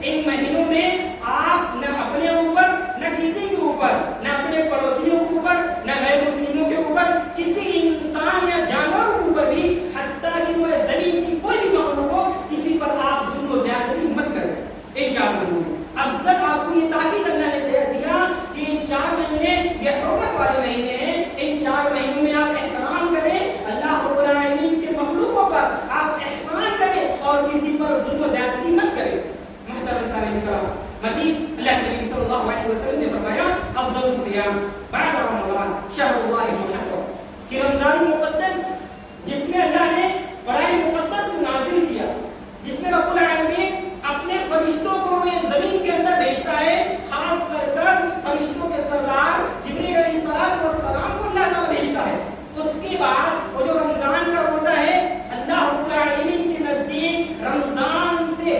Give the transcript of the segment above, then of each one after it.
ان مہینوں میں آپ نہ اپنے اوپر نہ مزید اللہ کے نبی صلی اللہ علیہ وسلم نے فرمایا افضل الصیام بعد رمضان شہر اللہ المحرم، کہ رمضان مقدس جس میں اللہ نے قرآن مقدس کو نازل کیا، جس میں رب العالمین اپنے فرشتوں کو یہ زمین کے اندر بھیجتا ہے، خاص کر فرشتوں کے سردار جبریل علیہ السلام کو اللہ تعالیٰ بھیجتا ہے. اس کے بعد وہ جو رمضان کا روزہ ہے، اللہ رب العالمین کے نزدیک رمضان کے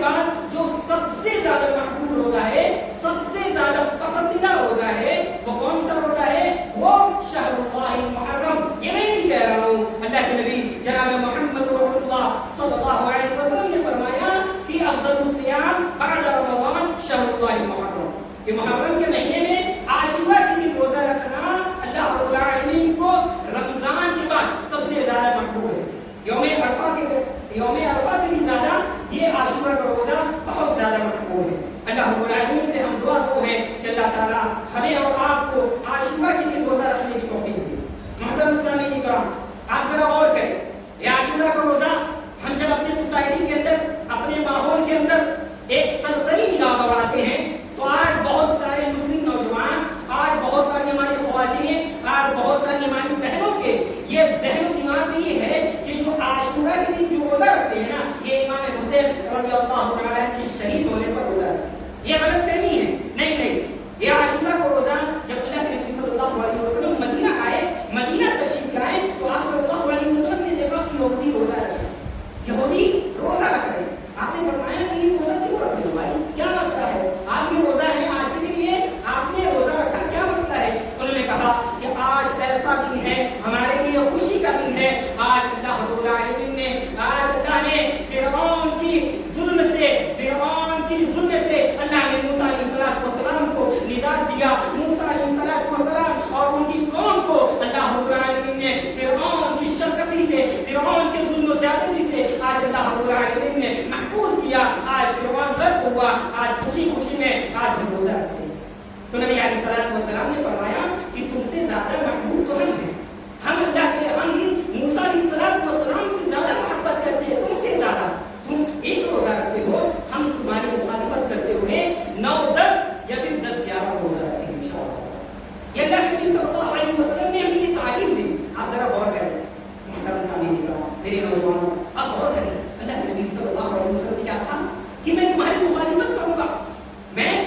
بعد جو سب سے زیادہ محبوب روزہ ہے، سب سے زیادہ پسندیدہ روزہ ہے، وہ کون سا روزہ ہے؟ وہ شہر اللہ المحرم. یہ میں نہیں کہہ رہا ہوں، اللہ کے نبی جناب محمد رسول اللہ صلی اللہ علیہ وسلم نے فرمایا کہ افضل الصیام بعد رمضان شہر اللہ المحرم، کہ محرم کے مہینے میں عاشورہ کے دن روزہ رکھنا اللہ رب العالمین کو رمضان کے بعد سب سے زیادہ محبوب ہے. یوم عرفہ سے بھی زیادہ یہ عاشورہ کا روزہ بہت زیادہ محبوب ہے. اللہ رب العالمین سے ہم دعا کو ہے کہ اللہ تعالیٰ ہمیں اور آپ کو عاشورہ کے دن روزہ رکھنے کی توفیق دے. محترم سامعین کرام، آپ ذرا غور کریں، یہ عاشورہ کا روزہ ہم جب اپنے سوسائٹی کے اندر، اپنے ماحول کے اندر ایک سرسری نگاہ دوڑاتے ہیں تو آج بہت سارے مسلم نوجوان، آج بہت ساری ہماری خواتین، آج بہت ساری ہماری بہنوں کے یہ ذہن و دماغ میں یہ ہے کہ جو عاشورہ کے دن جو روزہ رکھتے ہیں نا، یہ امام حسین رضی اللہ تعالیٰ کی شہید ہونے پر روزہ رکھتے ہیں. یہ غلط فہمی ہے. نہیں، یہ عاشورہ کا روزہ جب اللہ کے نبی صلی اللہ علیہ وسلم مدینہ آئے، مدینہ تشریف لائے، تو آپ صلی اللہ علیہ وسلم نے دیکھا کہ یہودی روزہ رکھ رہے. آپ نے فرمایا کہ یہ روزہ کیوں رکھتے ہو بھائی، کیا مسئلہ ہے؟ آپ یہ روزہ ہے آج کے دن، یہ آپ نے روزہ رکھا، کیا مسئلہ ہے؟ انہوں نے کہا کہ آج ایسا دن ہے، ہمارے لیے خوشی کا دن ہے. آج اللہ رب العالمین نے، آج اللہ نے فرعون کی ظلم سے اللہ نے موسیٰ علیہ السلام کو نجات دیا. موسیٰ علیہ السلام اور ان کی قوم کو اللہ رب العالمین نے فرعون کی شرکسی سے، فرعون کے ظلم و زیادتی سے آج اللہ رب العالمین نے محفوظ کیا. آج فرعون غرق ہوا، آج خوشی میں آج ہم روزہ رکھتے ہیں. تو نبی علیہ السلام نے فرمایا کہ تم سے زیادہ محبوب تو ہم ہیں، ہم موسیٰ علیہ السلام سے زیادہ محبت کرتے ہیں، تم سے زیادہ. تم ایک روزہ رکھتے ہو، ہم تمہاری مخالفت کرتے ہوئے 9-10 یا پھر 10-11 روزہ رکھیں گے انشاءاللہ. یہ اللہ کے نبی صلی اللہ علیہ وسلم نے ہمیں یہ تعلیم دی. آپ ذرا غور کریں محترم سامعین کرام، میرے نوجوانوں، آپ غور کریں. اللہ کے نبی صلی اللہ علیہ وسلم نے کیا کہا کہ میں تمہاری مخالفت کروں گا.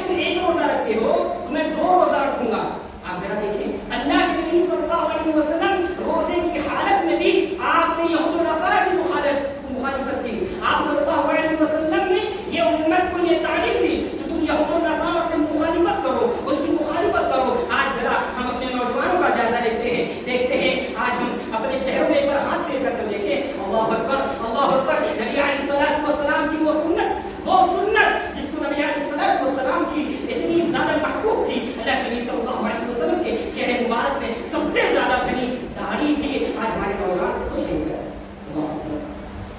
تم ایک روزہ رکھتے ہو تو میں 2 روزہ رکھوں گا. آپ ذرا دیکھیں، اللہ کے نبی صلی اللہ علیہ وسلم روزے کی حالت میں بھی آپ نے یہود و نصارہ کی مخالفت کی. آپ صلی اللہ علیہ وسلم نے یہ امت کو یہ تعلیم دی کہ تم یہود و نصارہ سے مخالفت کرو، ان کی مخالفت کرو. آج ذرا ہم اپنے نوجوانوں کا جائزہ دیکھتے ہیں. آج ہم اپنے چہروں میں ایک بار ہاتھ پھیر کر دیکھیں. اللہ اکبر، اللہ اکبر. نبی علیہ السلام کی وہ سنت جس کو نبی علیہ السلام کی اتنی زیادہ محبوب تھی. اللہ کے نبی صلی اللہ علیہ وسلم کے چہرے مبارک میں سب سے زیادہ گھنی داڑھی تھی. آج ہمارے نوجوان اس کو شہید ہے.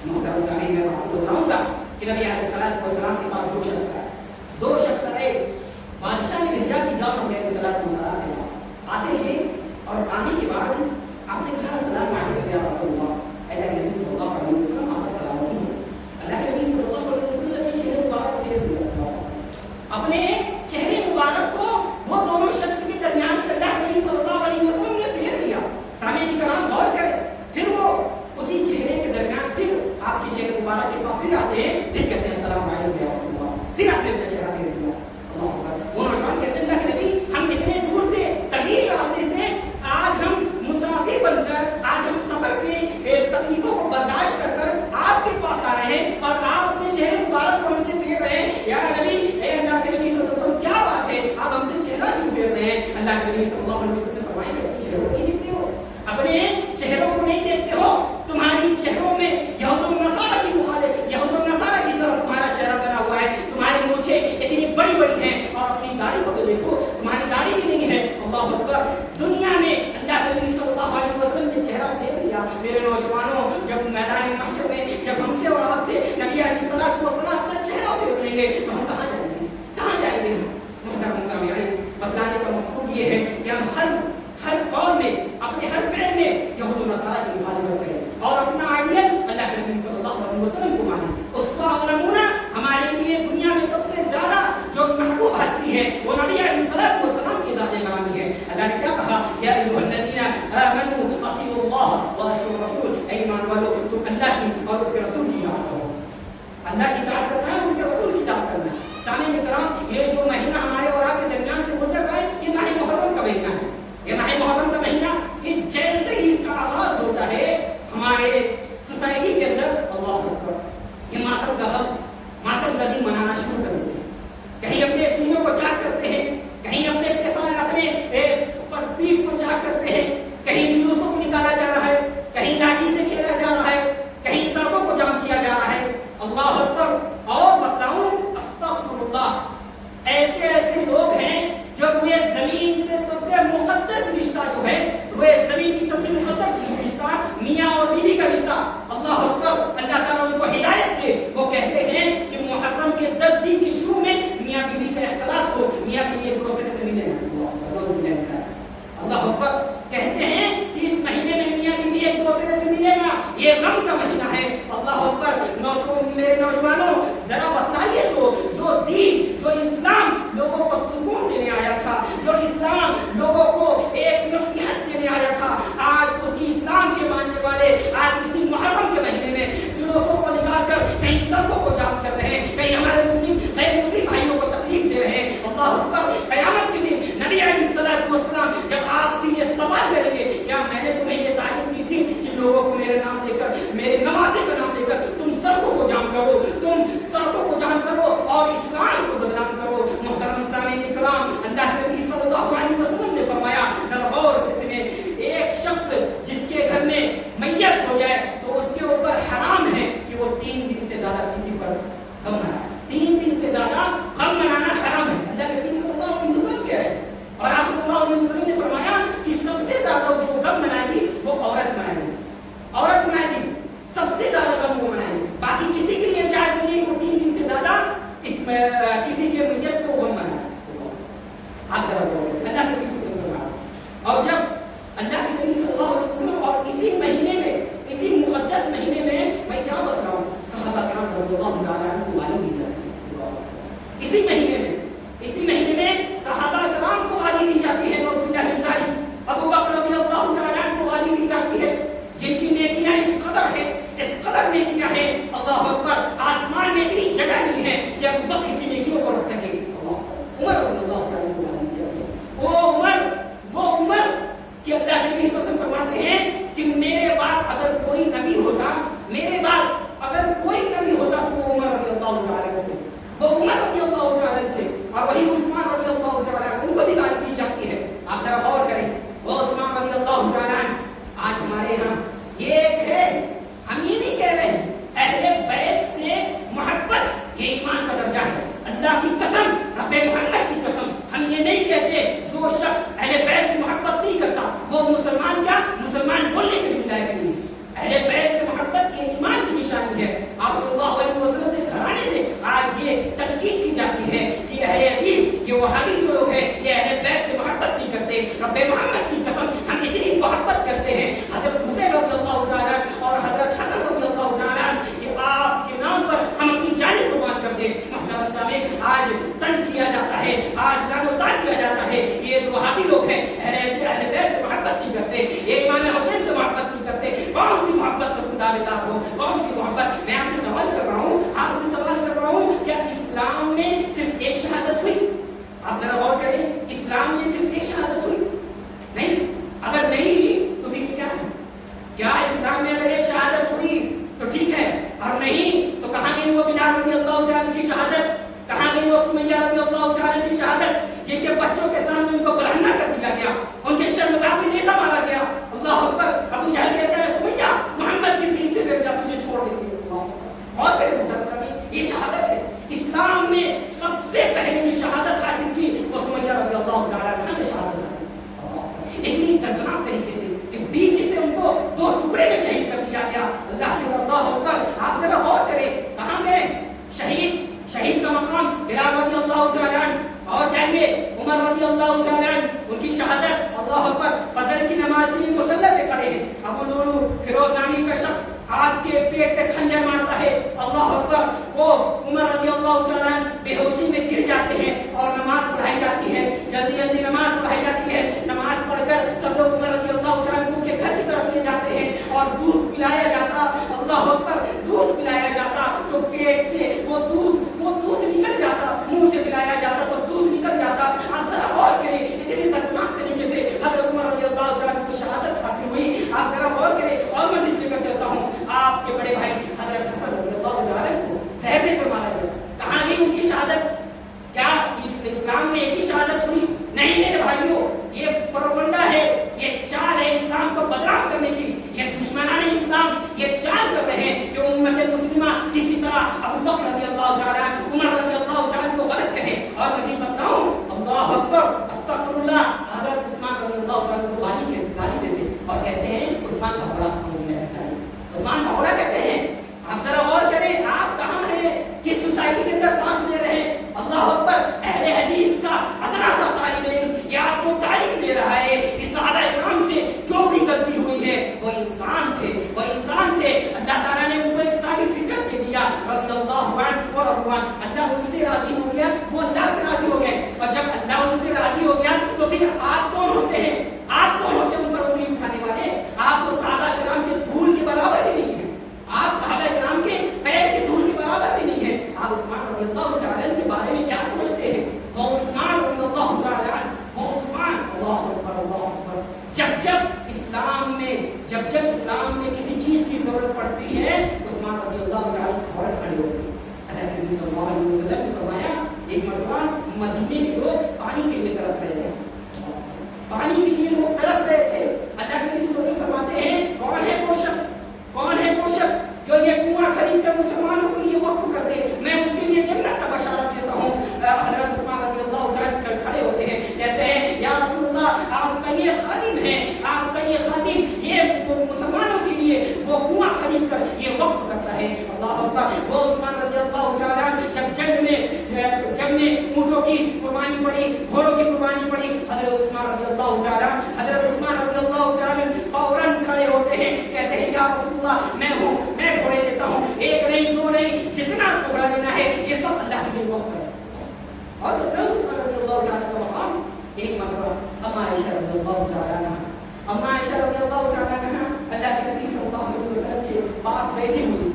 محترم سامعین، میں آپ کو بتاؤں گا کہ نبی علیہ السلام کے پاس 2 شخص آئے. بادشاہ نے بھیجا کہ جاؤ نبی علیہ السلام کے پاس. آتے ہیں اور آنے کے بعد آپ نے کہا السلام علیکم یا رسول اللہ. اللہ کے نبی صلی اللہ علیہ وسلم آپ کا سلام علیکم. اللہ کے نبی صلی اللہ علیہ وسلم نے اپنے چہرے مبارک کو پھیر دیا. اپنے چہرے مبارک کو وہ دونوں شخص کے درمیان سے اللہ کے نبی صلی اللہ علیہ وسلم نے پھیر دیا. سامعین کرام غور کریں. پھر وہ اسی چہرے کے درمیان پھر آپ کے چہرے مبارک کے پاس پھر آتے ہیں، پھر کہتے ہیں السلام علیکم یا رسول اللہ. پھر آپ نے اپنا چہرہ پھیر دیا. اللہ اکبر. وہ نوجوان کہتے ہیں اللہ کے نبی، ہم اتنے دور سے طویل راستے سے آج ہم مسافر بن کر، آج ہم سفر کے تکلیفوں کو برداشت کر آپ کے پاس آ رہے ہیں اور آپ اپنے چہرے مبارک کو ہم سے پھیر رہے ہیں. یا نبی، اے اللہ کے نبی صلی اللہ علیہ وسلم، کیا بات ہے، آپ ہم سے چہرہ کیوں پھیر رہے ہیں؟ اللہ کے نبی صلی اللہ علیہ وسلم نے فرمایا کہ اپنے چہروں کو نہیں دیکھتے ہو، اپنے چہروں کو نہیں دیکھتے ہو. تمہاری چہروں میں یہود و نصارہ کی طرف تمہارا چہرہ بنا ہوا ہے. تمہاری مونچھیں اتنی بڑی بڑی ہیں اور اپنی داڑھی کو تو دیکھو، تمہاری داڑھی بھی نہیں ہے. اللہ اکبر. دنیا میں اللہ کے نبی صلی اللہ علیہ وسلم نے چہرہ پھیر دیا. میرے نوجوانوں، جب میدان محشر میں جب ہم سے اور آپ سے نبی علیہ السلام اپنا چہرہ پھیر لیں گے تو ہم کہاں جائیں گے؟ محترم سامعین، بتلانے کا مقصود یہ ہے کہ ہم ہر قول میں، اپنے ہر فعل میں یہود و نصارہ کی مخالفت کریں اور اپنا آئیڈیل اللہ کے نبی صلی اللہ علیہ وسلم کو مانیں. اس کا نمونہ ہمارے لیے ایسے ایسے لوگ ہیں جو روئے زمین سے سب سے مقدس رشتہ جو ہے، روئے زمین کی سب سے مقدس رشتہ میاں اور بیوی کا رشتہ، اللہ اکبر، اللہ تعالیٰ ان کو ہدایت دے، وہ کہتے ہیں کہ محرم کے 10 دن کے شروع میں میاں بیوی کا اختلاط ہو، میاں بیوی ایک دوسرے سے ملے، اللہ اکبر، کہتے ہیں کہ اس مہینے میں میاں بیوی ایک دوسرے سے ملے گا، یہ غم کا مہینہ ہے، اللہ اکبر۔ میرے نوجوانوں ذرا بتائیے تو، جو دین، جو اسلام لوگوں کو سکون دینے آیا تھا، جو اسلام لوگوں کو ایک نصیحت دینے آیا تھا، آج اسی اسلام کے ماننے والے آج اسی محرم کے مہینے میں جلوسوں کو نکال کر کہیں سڑکوں کو جام کر رہے ہیں، کہیں ہمارے غیر مسلم بھائیوں کو تکلیف دے رہے ہیں، اللہ اکبر۔ قیامت کے دن نبی علیہ السلام جب آپ سے یہ سوال کریں گے، کیا میں نے تمہیں یہ تعلیم دی تھی کہ لوگوں کو میرے نام لے کر، میرے نمازے کا نام لے کر تم سڑکوں کو جام کرو، تم سڑکوں کو جام کرو اور اسلام کو بدنام کرو؟ محترم سامعین کرام، اللہ کے نبی صلی اللہ علیہ وسلم نے فرمایا، ذرا غور سے سنیں، ایک شخص جس کے گھر میں میت ہو جائے تو اس کے اوپر حرام ہے کہ وہ 3 دن سے زیادہ کسی پر غم منائے، 3 دن سے زیادہ غم منانا حرام ہے، اللہ کے نبی صلی اللہ علیہ وسلم کہہ رہے ہیں۔ اور آپ صلی اللہ علیہ وسلم نے فرمایا کہ سب سے زیادہ جو غم منائے گی وہ عورت منائے گی، عورت منائے گی، سب سے زیادہ غم وہ منائے گی، باقی کسی کے لیے جائز نہیں وہ 3 دن سے زیادہ اس میں کسی کے میت کو غم منائے۔ آپ ذرا بولیں، اللہ کے نبی صلی اللہ علیہ وسلم، اور جب اللہ کے نبی صلی اللہ علیہ وسلم اور اسی مہینے میں، اسی مقدس مہینے میں، میں کیا بتا رہا ہوں، صحابہ کرام رضی اللہ تعالیٰ عنہ کو گالی دی جاتی ہے، اسی مہینے میں، اسی مہینے میں صحابہ کرام کو گالی دی جاتی ہے، نعوذ باللہ من ذالک، ابو بکر رضی اللہ تعالیٰ عنہ کو گالی دی جاتی ہے، جن کی نیکیاں اس قدر ہیں، اس قدر نیکیاں ہیں، اللہ اکبر، آسمان میں اتنی جگہ نہیں ہے کہ ابو بکر کی نیکیوں کو رکھ سکے۔ عمر رضی اللہ تعالیٰ عنہ کو گالی دی جاتی ہے، وہ عمر کہ اللہ کے نبی صلی اللہ علیہ وسلم فرماتے ہیں کہ میرے بعد اگر کوئی نبی ہوتا، میرے بعد اگر کوئی نبی ہوتا تو وہ عمر رضی اللہ تعالیٰ عنہ تھے، وہ عمر رضی اللہ تعالیٰ عنہ تھے، اور وہی عثمان رضی اللہ تعالیٰ عنہ، ان کو بھی گالی دی جاتی ہے۔ آپ ذرا غور کریں، وہ عثمان رضی اللہ تعالیٰ عنہ، آج ہمارے یہاں یہ ایک ہے، ہم یہ نہیں کہہ رہے ہیں اہل بیت سے محبت یہ ایمان کا درجہ ہے، اللہ کی قسم، رب محمد کی قسم، ہم یہ نہیں کہتے جو شخص اہل بیت سے محبت نہیں کرتا وہ مسلمان، کیا مسلمان بولنے کے بھی لائق نہیں۔ اہل بیت سے محبت یہ ایمان کی نشانی ہے۔ آپ صلی اللہ علیہ وسلم سے گھرانے سے آج یہ تنقید کی جاتی ہے کہ اہل حدیث، یہ وہابی جو لوگ ہیں، یہ اہل بیت سے محبت نہیں کرتے۔ رب محمد کی قسم ہم اتنی محبت کرتے ہیں حضرت حسین رضی اللہ تعالیٰ اور حضرت حسن رضی اللہ تعالیٰ کہ آپ کے نام پر ہم اپنی جانیں قربان کر دیں۔ محترم سامعین، آج طنز کیا جاتا ہے، آج لعن و طعن کیا جاتا ہے کہ یہ جو وہابی لوگ ہیں اہل بیت سے محبت نہیں کرتے، یہ امام حسین سے محبت نہیں کرتے۔ کون سی محبت کا تم دعویدار ہو؟ کون سی محبت؟ میں آپ سے سوال کر رہا ہوں، آپ سے سوال کر رہا ہوں، کیا اسلام میں صرف ایک شہادت ہوئی؟ آپ ذرا غور کریں، اسلام میں صرف ایک شہادت ہوئی؟ نہیں، اگر نہیں تو پھر کیا ہے؟ کیا اسلام میں اگر ایک شہادت ہوئی تو ٹھیک ہے، اور نہیں تو کہاں گئی وہ بلال رضی اللہ تعالیٰ کی شہادت؟ کہاں گئی وہ سمیہ رضی اللہ تعالیٰ کی شہادت، جن کے بچوں کے سامنے ان کو برہنہ کر دیا گیا، ان کے شرمگاہ پہ نیزہ مارا گیا؟ اللہ اکبر۔ ابو جہل کہتا ہے سمیہ محمد کے دین سے پھر جا، تجھے چھوڑ دیتی ہوں۔ اور کرے محترم سامعین، یہ شہادت ہے۔ اسلام میں سب سے پہلے جو شہادت حاصل کی وہ سمیہ رضی اللہ تعالیٰ عنہ نے شہادت حاصل کی، اتنی دردناک طریقے سے کہ بیچ سے ان کو 2 ٹکڑے میں شہید کر دیا گیا۔ اللہ کے اللہ اکبر۔ آپ ذرا غور کریں، کہاں گئے شہید کا مقام؟ بلال رضی اللہ تعالیٰ عنہ، اور جائیں گے عمر رضی اللہ تعالیٰ عنہ، ان کی شہادت، اللہ اکبر، فجر کی نماز کے لیے مصلی پہ کھڑے ہیں، ابو لولو فیروز نامی کا شخص آپ کے پیٹ پہ کھنجر مارتا ہے، اللہ اکبر، وہ عمر رضی اللہ تعالیٰ عنہ بے ہوشی میں گر جاتے ہیں اور نماز پڑھائی جاتی ہے، جلدی جلدی نماز پڑھائی جاتی ہے، نماز پڑھ کر سب لوگ عمر رضی اللہ تعالیٰ عنہ کے گھر کی طرف لے جاتے ہیں اور دودھ پلایا جاتا، اللہ اکبر، دودھ پلایا جاتا تو پیٹ سے وہ دودھ نکل جاتا، منہ سے پلایا جاتا تو دودھ نکل جاتا۔ آپ ذرا غور کریں، اتنی دردناک طریقے سے حضرت عمر رضی اللہ تعالیٰ عنہ کو شہادت حاصل ہوئی۔ آپ ذرا غور کریں، اور مزید لے کر چلتا ہوں، آپ کے بڑے بھائی حضرت حسن رضی اللہ تعالیٰ عنہ کو زہر دے کر مارا گیا، کہاں گئی ان کی شہادت؟ کیا اسلام میں ایک ہی شہادت ہوئی؟ نہیں میرے بھائیوں، یہ پروپگنڈا ہے، یہ چال ہے اسلام کو بدنام کرنے کی، یہ دشمنان اسلام یہ چال کر رہے ہیں کہ امت مسلمہ کسی طرح ابو بکر رضی اللہ تعالیٰ عنہ، عمر رضی اللہ تعالیٰ عنہ کو غلط کہیں اور مزید एक मरतबा मदीने के लोग पानी के लिए तरस रहे थे, पानी के लिए लोग तरस रहे थे। अल्लाह के नबी सल्लल्लाहु अलैहि वसल्लम फरमाते हैं, कौन है वो शख्स, कौन है वो शख्स जो ये कुआं खरीद कर मुसलमानों के लिए वक्फ कर दे, मैं उसके लिए जन्नत का बशारत देता हूँ। हज़रत उस्मान रज़ियल्लाहु तआला खड़े होते हैं, कहते हैं या रसूलल्लाह आपका ये खादिम है, आपका ये खादिम ये मुसलमानों के लिए वो कुआं खरीद कर ये वक्फ करता है। अल्लाह अकबर। वो उस्मान रज़ियल्लाहु तआला जब में ऊँटों की कुर्बानी पड़ी, घोड़ों की कुर्बानी पड़ी, हज़रत उस्मान रज़ियल्लाहु तआला फौरन खड़े होते हैं, कहते हैं या रसूलल्लाह मैं हूँ, मैं घोड़े देता हूँ, एक नहीं दो नहीं, जितना घोड़ा लेना है ये सब अल्लाह के लिए वक्फ है। और उस्मान रज़ियल्लाहु तआला का मकाम एक मरतबा अम्मा आयशा रज़ियल्लाहु तआला अल्लाह के नबी सल्लल्लाहु अलैहि वसल्लम के पास बैठी हुई,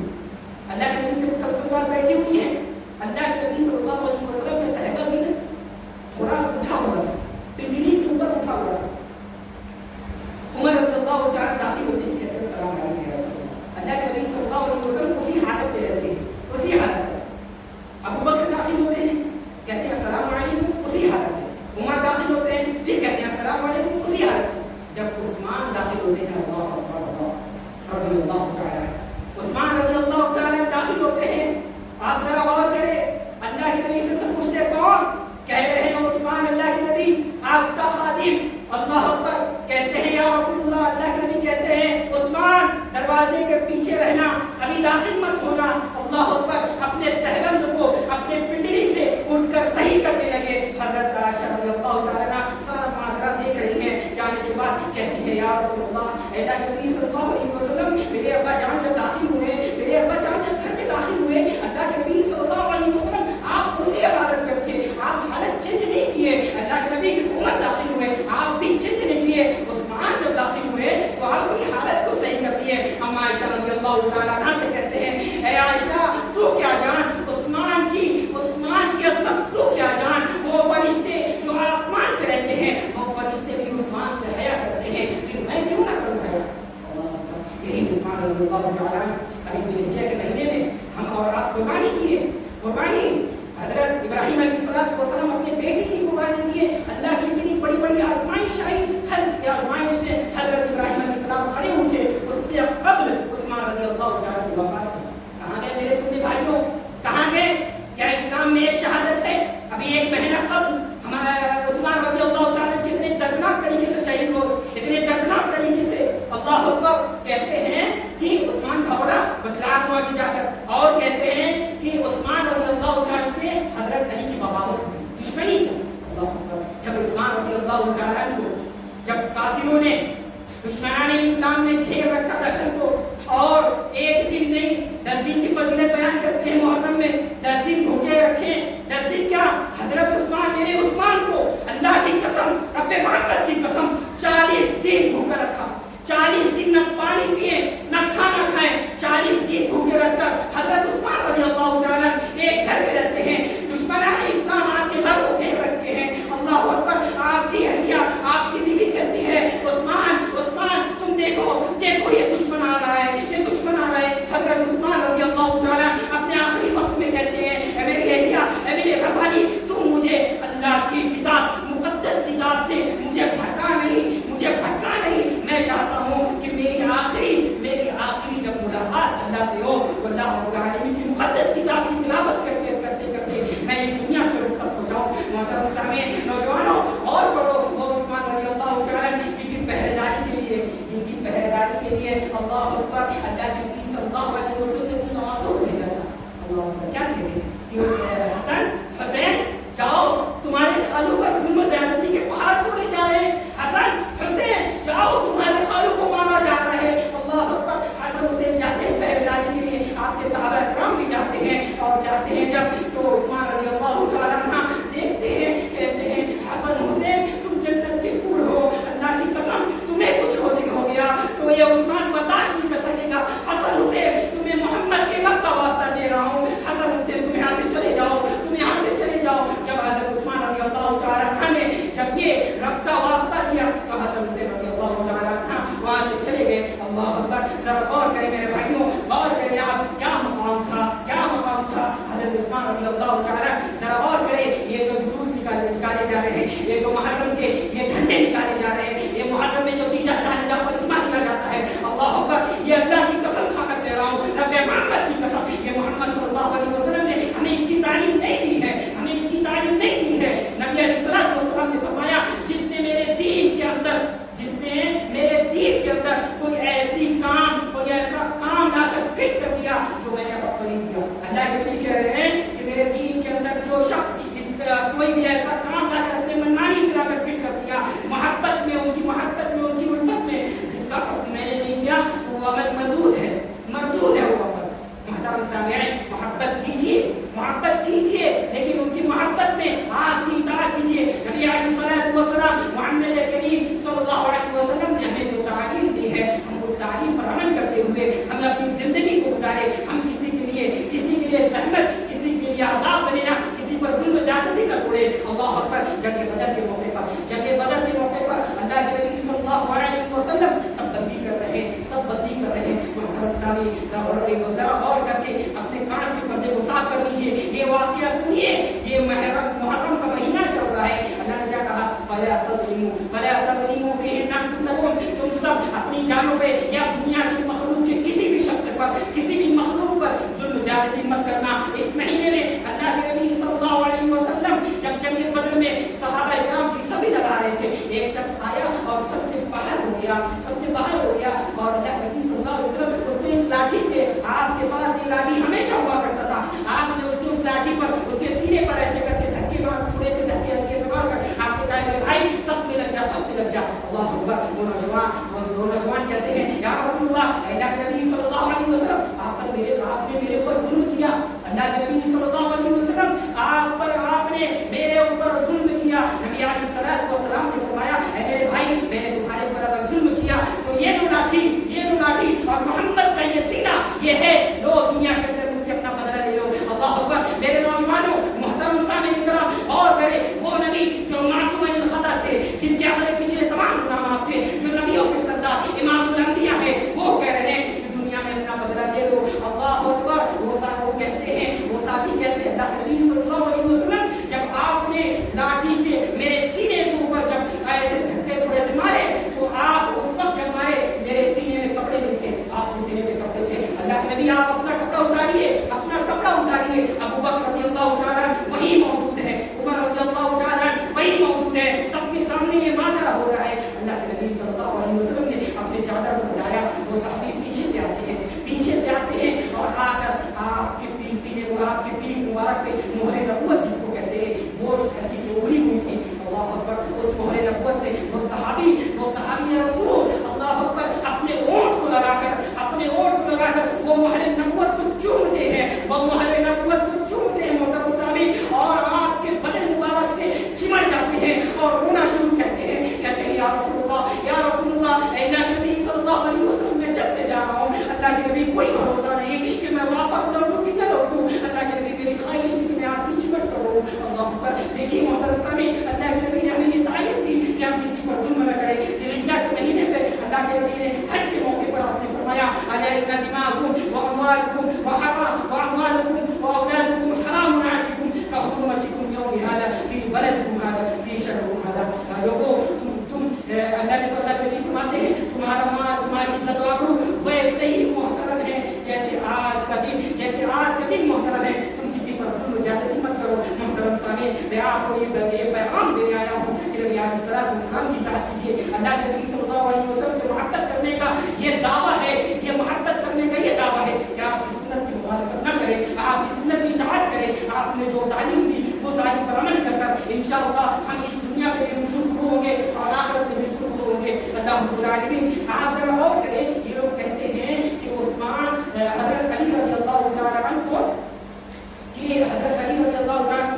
अल्लाह के नबी सल्लल्लाहु अलैहि वसल्लम पास बैठी हुई है। अल्लाह के नबी सल्लल्लाहु अलैहि वसल्लम के तहबल में थोड़ा उठा हुआ था, पिंडली से ऊपर उठा हुआ था। उमर रज़ियल्लाहु तआला दाखिल होते हैं, कहते हैं अस्सलाम वालेकुम या रसूलल्लाह। अल्लाह के नबी सल्लल्लाहु अलैहि वसल्लम उसी हालत में रहते हैं, उसी हालत में। अबू बकर दाखिल होते हैं, कहते हैं अस्सलाम वालेकुम, उसी हालत में। उमर दाखिल होते हैं, फिर कहते हैं अस्सलाम वालेकुम, उसी हालत में। जब उस्मान दाखिल होते हैं, अल्लाह अकबर, रज़ियल्लाहु तआला, उस्मान रज़ियल्लाहु तआला दाखिल होते हैं। आप जरा गौर करें, अल्लाह के नबी से पूछते कौन, कह रहे हैं उस्मान अल्लाह के नबी आपका खादिम। अल्लाह अकबर। कहते हैं या रसूलल्लाह, अल्लाह के नबी कहते हैं उस्मान दरवाजे के पीछे रहना, अभी दाखिल मत होना। अल्लाह अकबर। अपने तहबंद को अपने पिंडली से उठकर सही करने लगे। हज़रत आयशा रज़ियल्लाहु तआला सारा माजरा देख रही हैं, जाने के बाद कहती है या रसूलल्लाह, अल्लाह के नबी सल्लल्लाहु अलैहि वसल्लम मेरे अब्बा जान जब दाखिल हुए, मेरे अब्बा जान जब घर में दाखिल हुए, अल्लाह के नबी सल्लल्लाहु अलैहि वसल्लम आप उसी हालत में थे, आप हालत चेंज नहीं किए। अल्लाह के नबी उमर दाखिल हुए, आप भी चेंज नहीं किए। उस्मान जब दाखिल हुए तो आप अपनी हालत को सही कर दिए। अम्मा आयशा रज़ियल्लाहु तआला अन्हा से कहते हैं, ए आयशा तू क्या जान उस्मान की अज़मत, तू क्या जान, वो फरिश्ते जो आसमान पे रहते हैं वो फरिश्ते भी उस्मान से हया करते हैं, फिर मैं क्यों ना करूं हया। यही उस्मान रज़ियल्लाहु तआला अभी ज़िलहिज्जा के महीने में हम और आप कुर्बानी किए। कुर्बानी हज़रत इब्राहीम अलैहिस्सलाम अपने बेटी की कुर्बानी दिए। अल्लाह की इतनी बड़ी बड़ी आजमाइश आई, हर आजमाइश में हज़रत इब्राहीम अलैहिस्सलाम खड़े उठे, उससे कब्ल उस्मान रज़ियल्लाहु तआला की वफ़ात है। कहाँ गए मेरे सुन्नी भाइयों, कहाँ गए? क्या इस्लाम में एक शहादत है? अभी एक महीना कब्ल हमारा उस्मान रज़ियल्लाहु तआला कितने दर्दनाक तरीके से शहीद हो, इतने दर्दनाक तरीके से। अल्लाह अकबर। कहते हैं कि उस्मान घबरा बतला हुआ कि जाकर, और कहते हैं कि उस्मान रज़ियल्लाहु तआला से हज़रत अली की बगावत हुई, दुश्मनी थी। अल्लाह अकबर। जब उस्मान रज़ियल्लाहु तआला को जब काफिरों ने दुश्मनाने इस्लाम ने घेर रखा दखल को, और एक दिन नहीं 10 दिन की फजीलत बयान करते हैं मुहर्रम में, 10 दिन भूखे रखे। 10 दिन क्या, हज़रत उस्मान, मेरे उस्मान को अल्लाह की कसम, रब्बे मोहम्मद की कसम, 40 दिन भूखा रखा। 40 दिन न पानी पिए न खाना खाए, 40 दिन भूखे रखकर हज़रत उस्मान रज़ियल्लाहु तआला एक घर में रहते हैं। दुश्मनाने इस्लाम आपके घर को घेर रखे हैं। अल्लाह अकबर। आपकी अहलिया, आपकी बीवी कहती है उस्मान तुम देखो ये दुश्मन आ रहा है, ये दुश्मन आ रहा है। हज़रत उस्मान रज़ियल्लाहु तआला अपने आखिरी वक्त में कहते हैं, ए मेरी अहलिया, ए मेरे घरवाली, तुम मुझे अल्लाह की किताब, मुक़द्दस किताब से मुझे भटका नहीं। मैं चाहता हूँ कि मेरी आखिरी जब मुलाकात अल्लाह से हो तो अल्लाह रब्बुल आलमीन की मुक़द्दस किताब की तिलावत करते मैं इस दुनिया से रुखसत हो जाऊँ। मोहतरम सामीन, नौजवानों और करो वो उस्मान रज़ियल्लाहु तआला जिनकी पहरेदारी के लिए अल्लाह अकबर, अल्लाह के नबी सल्लल्लाहु अलैहि वसल्लम ने नमाज़ों में भेजा था। अल्लाह अकबर। क्या कहते हैं कि हसन हुसैन जाओ, तुम्हारे खालों पर जुल्म ज़्यादती के पहाड़ तोड़े जा रहे हैं। हसन हुसैन जाओ, तुम्हारे खालों को मारा जा रहा है। अल्लाह अकबर। हसन हुसैन जाते हैं पहरेदारी के लिए, आपके सहाबा किराम भी जाते हैं, और जाते हैं जब तो उस्मान रज़ियल्लाहु तआला अन्हु देखते हैं, कहते हैं हसन हुसैन तुम जन्नत के फूल हो, अल्लाह की कसम तुम्हें कुछ हो गया तो ये उस्मान बर्दाश्त नहीं कर सकेगा। हसन हुसैन तुम्हें अल्लाह अकबर, जंग बदर के मौके पर अल्लाह के नबी सल्लल्लाहु अलैहि वसल्लम सब बंदी कर रहे हैं। मुहतरम सामी जरा गौर करके अपने कान के पर्दे को साफ कर लीजिए। ये वाकया सुनिए, ये मुहर्रम का महीना चल रहा है। अल्लाह ने क्या कहा, फला तज़लिमू फीहि अनफुसकुम, तुम सब अपनी जानों पे या दुनिया की मखलूक के किसी भी शख्स पर, किसी भी मखलूक पर जुल्म ज्यादती मत करना। इस महीने में अल्लाह के नबी सल्लल्लाहु अलैहि वसल्लम जब जंग बदर में सहाबा इकराम की सभी लगा रहे थे, एक शख्स आया और सबसे बाहर हो गया और अल्लाह के नबी सल्लल्लाहु अलैहि वसल्लम उसने इस लाठी से, आपके पास ये लाठी हमेशा हुआ करता था, आपने उसके उस लाठी पर उसके सीने पर ऐसे करके धक्के मार, थोड़े से धक्के हल्के से मार कर आपने कहा मेरे भाई सब में लग जा। अल्लाह अकबर। वो नौजवान कहते हैं या रसूलल्लाह, अल्लाह के नबी सल्लल्लाहु अलैहि वसल्लम आपने मेरे ऊपर जुल्म किया। अल्लाह के नबी सल्लल्लाहु अलैहि वसल्लम आपने मेरे ऊपर जुल्म किया। नबी अलैहिस्सलातु वस्सलाम ने फरमाया, ऐ मेरे भाई, मैंने तुम्हारे ऊपर अगर जुल्म किया तो ये लो लाठी और मोहम्मद का ये सीना, ये है, लो दुनिया के अंदर मुझसे अपना बदला ले लो। अल्लाह अकबर। मेरे नौजवानों, मोहतरम सामईन किराम, और मेरे वो नबी जो मासूम खता थे, जिनके आगे पीछे तमाम गुनाह माफ थे, जो नबियों के सरदार इमामुल अंबिया है, वो कह रहे हैं कि दुनिया में अपना बदला ले लो। अल्लाह अकबर। वो कहते हैं, वो साथी कहते हैं, अल्लाह के नबी सल्लल्लाहु अलैहि वसल्लम जब आपने लाठी से मेरे सीने के ऊपर जब ऐसे धक्के थोड़े से मारे, तो आप उस वक्त जब मारे मेरे सीने में कपड़े नहीं थे, आपके सीने में कपड़े थे। अल्लाह के नबी आप अपना कपड़ा उतारिए। अबू बकर रज़ियल्लाहु तआला वहीं मौजूद है, उमर रज़ियल्लाहु तआला वहीं मौजूद है, सबके सामने ये माजरा हो रहा है। अल्लाह के नबी सल्लल्लाहु अलैहि वसल्लम ने अपने चादर को उठाया। वो सहाबी पीछे से आते हैं और आकर आपके सीने को, आपके पीठ मुबारक पे मोहरे नबुव्वत जिसको कहते हैं, वो हल्की से उभरी हुई थी। अल्लाह अकबर। उस मोहरे नबुव्वत पे वो सहाबी रसूल अल्लाह अकबर अपने ओंठ को लगाकर वो मोहरे नबुव्वत को चूमते हैं, मोहतरम सामी, और आपके बदन मुबारक से चिमट जाते हैं और रोना शुरू कहते हैं या रसूलुल्लाह, अल्लाह के नबी सल्लल्लाहु अलैहि वसल्लम, मैं चलते जा रहा हूँ, अल्लाह के नबी कोई भरोसा नहीं कि मैं वापस लौटूं कि न लौटूं, अल्लाह के नबी मेरी ख्वाहिश है कि मैं आपसे चिमट करूँ। अल्लाह अकबर। देखिए मोहतरम सामी, अल्लाह के नबी ने हमें ये तालीम दी कि हम किसी पर जुल्म न करें। ज़िलहिज्जा के महीने पे अल्लाह के नबी ने हज के मौके पर आपने फरमाया, अला इन्ना दिमाअकुम व अमवालकुम व अमवालकुम व औलादकुम हरामुन अलैकुम का हुर्मतिकुम यौम हादा फी बलदिकुम हादा फी शहरिकुम हादा। लोगों, तुम अल्लाह ने फरमाते हैं तुम्हारा माल, तुम्हारी इज्जत और आबरू वैसे ही मुहतरम है जैसे आज का दिन मुहतरम है। तुम किसी पर जुल्म ज्यादती मत करो। मुहतरम सामी, मैं आपको ये पैगाम देने आया हूँ कि नबी अलैहिस्सलातु वस्सलाम की इताअत कीजिए। अल्लाह के नबी सल्लल्लाहु अलैहि वसल्लम से मोहब्बत करने का ये दावा है, ये मोहब्बत करने का ये दावा है कि आपकी सुन्नत की मुखालफत न करें, आपकी सुन्नत की इताअत करें। आपने जो तालीम दी वो तालीम पर अमल कर इंशाअल्लाह हम इस दुनिया में भी सुरखरू होंगे और आखिरत में भी सुरखरू होंगे। अल्लाह रब्बुल आलमीन। आप जरा गौर करें, ये लोग कहते हैं कि उस्मान हज़रत अली रज़ियल्लाहु तआला अन्हु को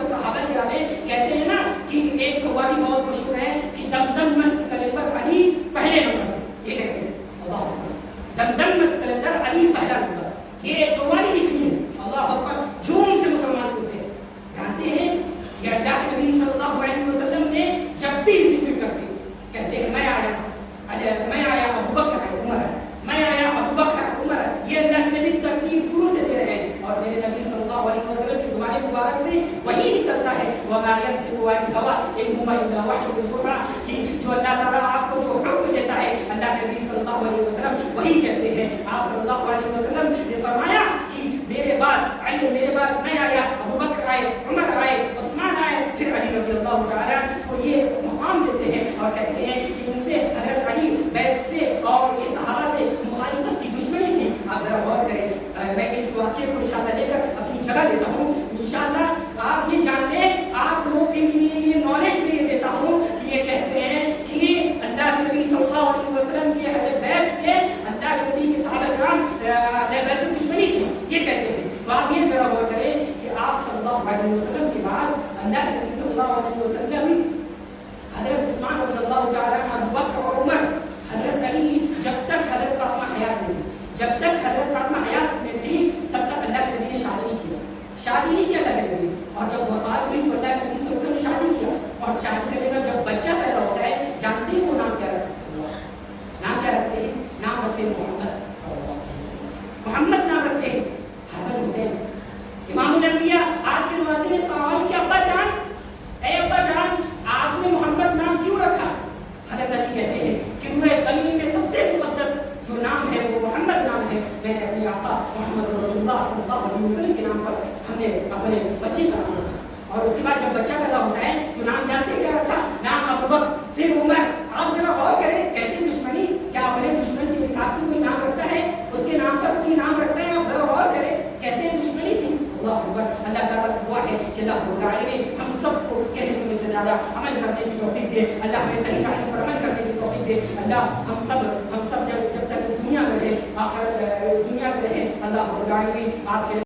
सहाबा किराम कहते हैं ना कि एक कव्वाली बहुत मशहूर है कि दमदम मस्त कलंदर अली पहले नंबर पे, ये कहते हैं। अल्लाह अकबर। दमदम मस्त कलंदर अली पहला नंबर, ये एक कव्वाली निकली है। अल्लाह अकबर। झूम से मुसलमान सुनते हैं, जानते हैं कि अल्लाह के नबी सल्लल्लाहु अलैहि वसल्लम ने जब भी जिक्र करते कहते हैं मैं आया अबू बकर है, उमर है, मैं आया अबू बकर उमर है। ये अल्लाह के नबी तरतीब शुरू से दे रहे हैं और मेरे नबी सल्लल्लाहु अलैहि वसल्लम की ज़ुबान मुबारक से वही निकलता है। वमा यंतिकु अनिल हवा इन हुवा इल्ला वह्युन युहा, कि जो अल्लाह ताला आपको जो हुक्म देता है, अल्लाह के नबी सल्लल्लाहु अलैहि वसल्लम वही कहते हैं। आप सल्लल्लाहु अलैहि वसल्लम ने फरमाया कि मेरे बाद अली, मेरे बाद मैं आया, अबू बकर आए, उमर आए, उस्मान आए, फिर अली रज़ियल्लाहु तआला को ये मकाम देते हैं और कहते हैं कि इनसे हज़रत अली बैत से और ये सहाबा से मुखालिफत की दुश्मनी थी। आप जरा गौर करें, मैं इस वाक़ये को इंशाअल्लाह लेकर अपनी जगह देता हूँ। इंशाअल्लाह आप ये जान लें, आप लोगों के लिए ये नॉलेज भी ये देता हूँ कि ये कहते हैं कि अल्लाह के नबी सल्लल्लाहु अलैहि वसल्लम के अहले बैत से अल्लाह के नबी के सहाबा किराम अहले बैत से दुश्मनी थी, ये कहते हैं। तो आप ये जरा गौर करें कि आप सल्लल्लाहु अलैहि वसल्लम के बाद अल्लाह के नबी सल्लल्लाहु अलैहि वसल्लम हज़रत उस्मान रज़ियल्लाहु तआला अबू बकर और उमर, हज़रत अली, जब तक हज़रत फातिमा हयात में थी तब तक अल्लाह के नबी ने शादी नहीं किया अल्लाह के नबी। और जब वफात हुई तो अल्लाह के नबी सल्लल्लाहु अलैहि वसल्लम ने शादी किया। अपने बच्चे का नाम रखा। और उसके बाद जब बच्चा पैदा होता है तो नाम जानते हैं क्या रखा? नाम अबू बकर, फिर उमर। आप जरा गौर करें, कहते हैं दुश्मनी, क्या अपने दुश्मन के हिसाब से कोई नाम रखता है? उसके नाम पर कोई नाम रखता है? आप जरा गौर करें, कहते हैं दुश्मनी थी। अल्लाह अकबर। अल्लाह ताला से दुआ है कि अल्लाह रब्बुल आलमीन हम सबको कहने सुनने से ज़्यादा अमल करने की तौफीक दे। अल्लाह हमें सही तालीम पर अमल करने की तौफीक दे। अल्लाह हम सब जब तक इस दुनिया में रहे, आखिरत इस दुनिया में रहे, अल्लाह रब्बुल आलमीन आपके